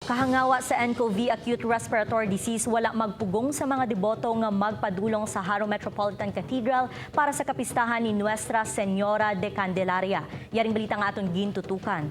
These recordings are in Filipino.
Kahangawa sa nCoV acute respiratory disease wala magpugong sa mga deboto nga magpadulong sa Haro Metropolitan Cathedral para sa kapistahan ni Nuestra Señora de Candelaria. Yaring balita nga aton gintutukan.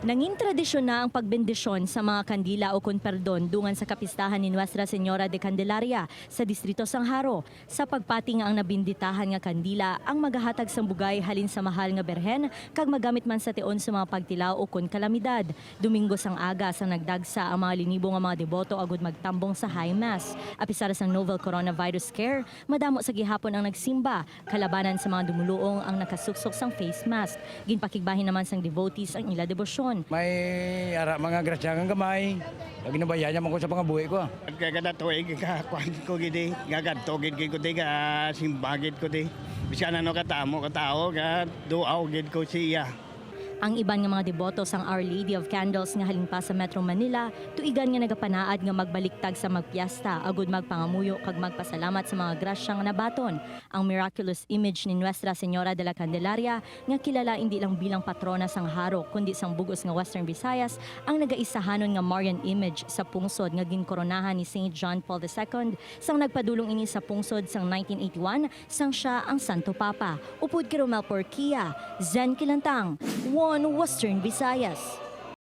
Nanging tradisyon na ang pagbendisyon sa mga kandila o kunperdon dungan sa kapistahan ni Nuestra Señora de Candelaria sa distrito sang Haro. Sa pagpati nga ang nabinditahan nga kandila ang magahatag sang bugay halin sa mahal nga berhen kag magamit man sa tion sa mga pagtilaw o kun kalamidad. Domingo sang aga sang nagdagsa ang mga linibo nga mga deboto agud magtambong sa High Mass. Apisar sang novel coronavirus scare, madamo sa gihapon ang nagsimba, kalabanan sa mga dumuluong ang nakasuksok sang face mask. Ginpakigbahin naman sang devotees ang ila debosyon. May ara mga grasyangang gamay. Lagi na bayan mo ko sa pangabuhi ko. Kada tuig kakuan ko gidi, gagadtogid ko di ka simbagid ko di. Bisan ano katamo katao ga duaw gid ko siya. Ang iban nga mga deboto sang Our Lady of Candles nga halin pa sa Metro Manila, tuigan nga nagapanaad nga magbaliktag sa magpiesta, agud magpangamuyo kag magpasalamat sa mga grasyang nabaton. Ang miraculous image ni Nuestra Señora de la Candelaria nga kilala hindi lang bilang patrona sang Haro, kundi sang bugos nga Western Visayas, ang nagaisahanon nga Marian image sa pungsod nga ginkoronahan ni Saint John Paul II sang nagpadulong ini sa pungsod sang 1981 sang siya ang Santo Papa. Upod kay Romel Porquia, Zen Kilantang, One Western Visayas.